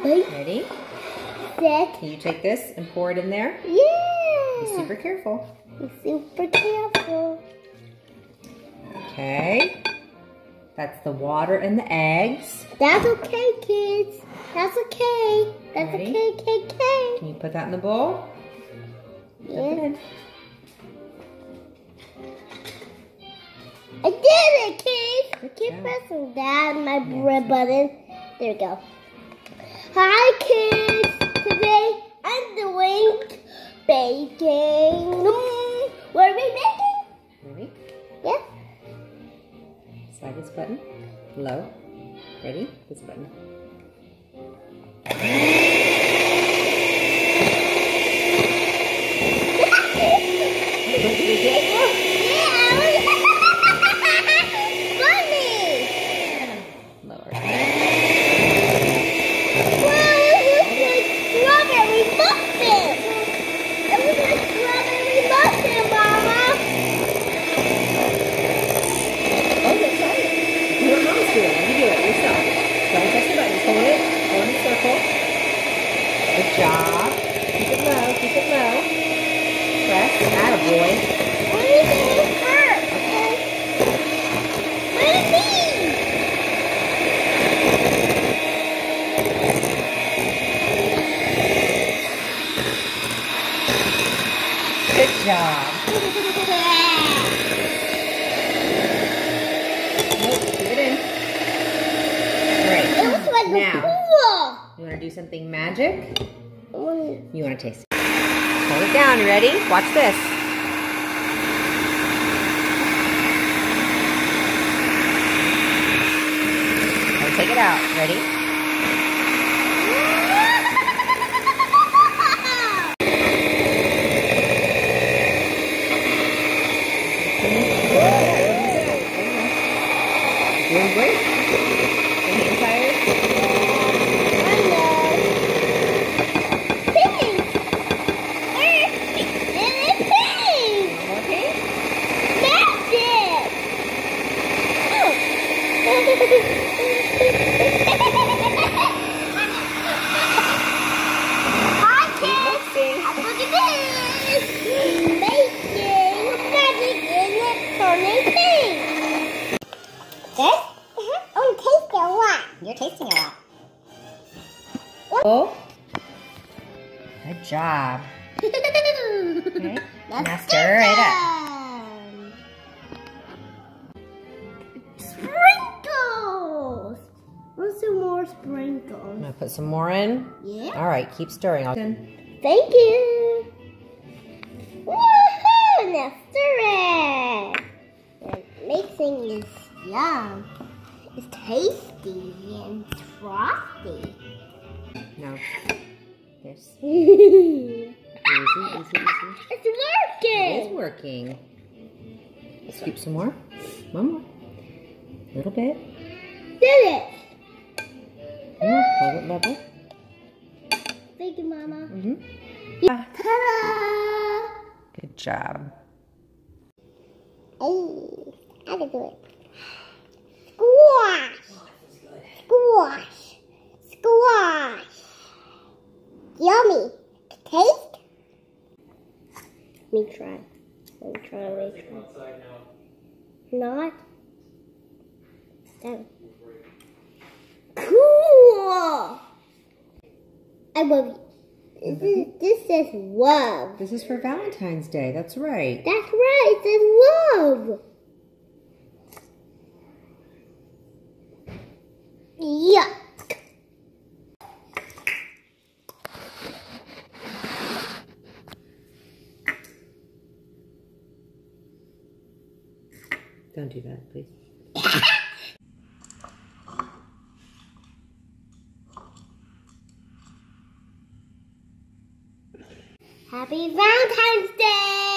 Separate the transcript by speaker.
Speaker 1: Ready?
Speaker 2: Set.
Speaker 1: Can you take this and pour it in there?
Speaker 2: Yeah.
Speaker 1: Be super careful.
Speaker 2: Be super careful.
Speaker 1: Okay. That's the water and the eggs.
Speaker 2: That's okay, kids. That's okay. That's
Speaker 1: Ready?
Speaker 2: okay.
Speaker 1: Can you put that in the bowl? Dip it
Speaker 2: Yeah.
Speaker 1: in.
Speaker 2: I did it, kids.
Speaker 1: Good
Speaker 2: Keep
Speaker 1: job.
Speaker 2: pressing that my red button. There we go. Hi, kids. Today I'm doing baking. What are we making?
Speaker 1: Ready?
Speaker 2: Yeah.
Speaker 1: Slide this button. Low. Ready? This button. What did you get?
Speaker 2: Funny.
Speaker 1: Lower.
Speaker 2: Wow, it looks like strawberry muffin. It looks like strawberry muffin, Mama.
Speaker 1: Oh, that's right. You don't know how to do it. You do it yourself. Don't press the button. Hold it. Hold in a circle. Good job. Keep it low. Keep it low. Press. Attaboy.
Speaker 2: What is it hurt? What is it?
Speaker 1: Good job. Nope. Keep it in. All right.
Speaker 2: It looks like
Speaker 1: Now.
Speaker 2: a pool.
Speaker 1: You want to do something magic?
Speaker 2: Oh,
Speaker 1: You want to taste it. Hold it down. You ready? Watch this. Now take it out. Ready? Doing great. Your hand tired? More pink?
Speaker 2: Hi, kids.
Speaker 1: Mixing.
Speaker 2: Look at this. Making magic in it, turning pink. This? I'm tasting a lot.
Speaker 1: You're tasting a lot. Oh. Good job. Okay.
Speaker 2: Let's
Speaker 1: Now stir it up.
Speaker 2: Sprinkles. Want some more
Speaker 1: I'm
Speaker 2: sprinkles?
Speaker 1: gonna put some more in.
Speaker 2: Yeah.
Speaker 1: All right, keep stirring.
Speaker 2: Thank you. Woohoo! Now stir it. The mixing is yum. It's tasty and frosty.
Speaker 1: Now, this.
Speaker 2: It's
Speaker 1: Easy. It
Speaker 2: working.
Speaker 1: is working. Scoop some more. One more. A little bit.
Speaker 2: Did it.
Speaker 1: Yeah, hold it level.
Speaker 2: Thank you, Mama.
Speaker 1: Mm-hmm.
Speaker 2: Ta-da!
Speaker 1: Good job.
Speaker 2: Hey, I can do it. Squash. Squash. Squash. Yummy. Taste? Let me try. Not? Done. Cool! I love you. This says love.
Speaker 1: This is for Valentine's Day. That's right.
Speaker 2: That's right, it says love. Yuck.
Speaker 1: Don't do that, please.
Speaker 2: Happy Valentine's Day!